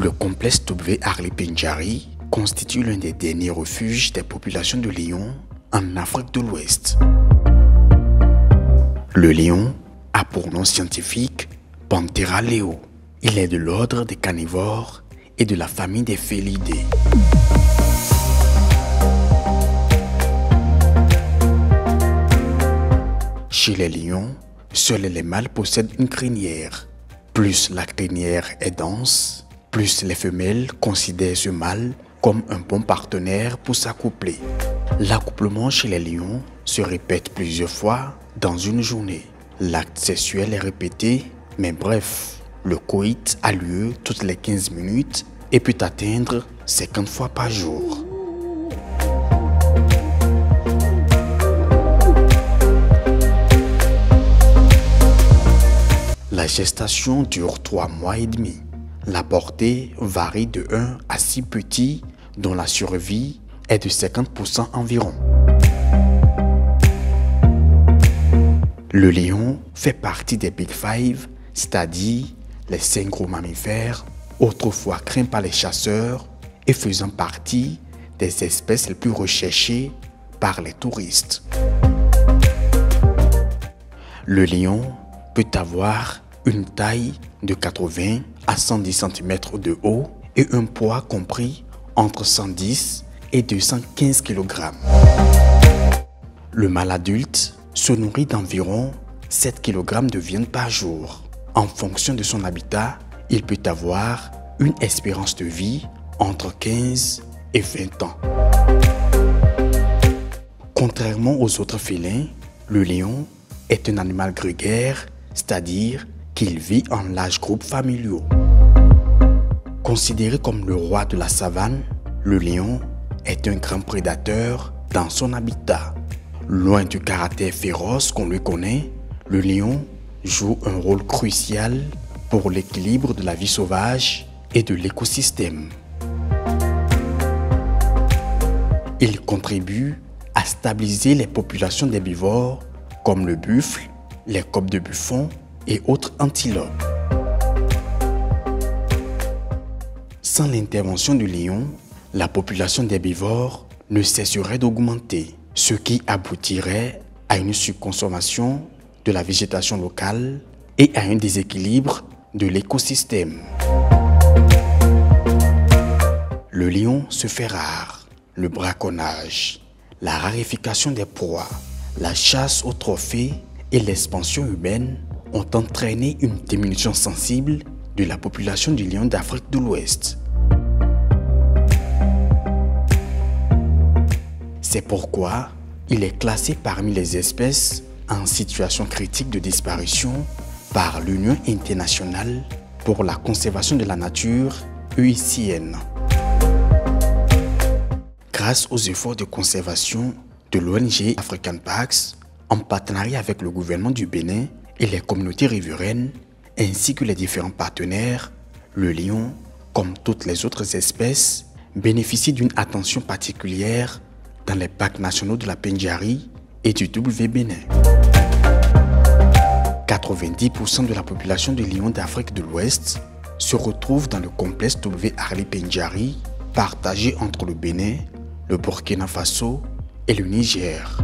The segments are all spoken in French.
Le complexe W. Arli Pendjari constitue l'un des derniers refuges des populations de lions en Afrique de l'Ouest. Le lion a pour nom scientifique Panthera leo. Il est de l'ordre des carnivores et de la famille des félidés. Chez les lions, seuls les mâles possèdent une crinière. Plus la crinière est dense, plus les femelles considèrent ce mâle comme un bon partenaire pour s'accoupler. L'accouplement chez les lions se répète plusieurs fois dans une journée. L'acte sexuel est répété, mais bref, le coït a lieu toutes les 15 minutes et peut atteindre 50 fois par jour. La gestation dure 3 mois et demi. La portée varie de 1 à 6 petits dont la survie est de 50% environ. Le lion fait partie des Big Five, c'est-à-dire les 5 gros mammifères, autrefois craints par les chasseurs et faisant partie des espèces les plus recherchées par les touristes. Le lion peut avoir une taille de 80 à 110 cm de haut et un poids compris entre 110 et 215 kg. Le mâle adulte se nourrit d'environ 7 kg de viande par jour. En fonction de son habitat, il peut avoir une espérance de vie entre 15 et 20 ans. Contrairement aux autres félins, le lion est un animal grégaire, c'est-à-dire qu'il vit en larges groupes familiaux. Considéré comme le roi de la savane, le lion est un grand prédateur dans son habitat. Loin du caractère féroce qu'on lui connaît, le lion joue un rôle crucial pour l'équilibre de la vie sauvage et de l'écosystème. Il contribue à stabiliser les populations d'herbivores comme le buffle, les coqs de buffon et autres antilopes. Sans l'intervention du lion, la population d'herbivores ne cesserait d'augmenter, ce qui aboutirait à une surconsommation de la végétation locale et à un déséquilibre de l'écosystème. Le lion se fait rare. Le braconnage, la raréfaction des proies, la chasse aux trophées et l'expansion humaine ont entraîné une diminution sensible de la population du lion d'Afrique de l'Ouest. C'est pourquoi il est classé parmi les espèces en situation critique de disparition par l'Union internationale pour la conservation de la nature, UICN. Grâce aux efforts de conservation de l'ONG African Parks, en partenariat avec le gouvernement du Bénin et les communautés riveraines, ainsi que les différents partenaires, le lion, comme toutes les autres espèces, bénéficie d'une attention particulière dans les parcs nationaux de la Pendjari et du W-Bénin. 90% de la population du lion d'Afrique de l'Ouest se retrouve dans le complexe W. Arli Pendjari, partagé entre le Bénin, le Burkina Faso et le Niger.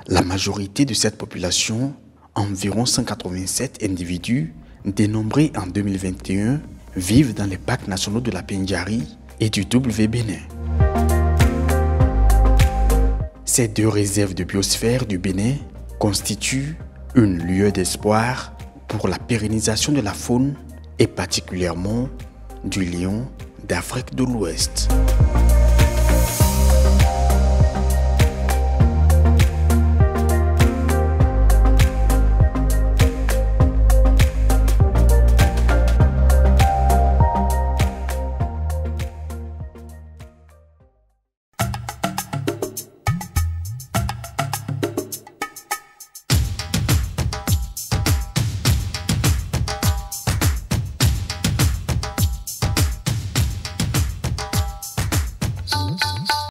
La majorité de cette population, environ 187 individus, dénombrés en 2021, vivent dans les parcs nationaux de la Pendjari et du W-Bénin. Ces 2 réserves de biosphère du Bénin constituent une lueur d'espoir pour la pérennisation de la faune et particulièrement du lion d'Afrique de l'Ouest.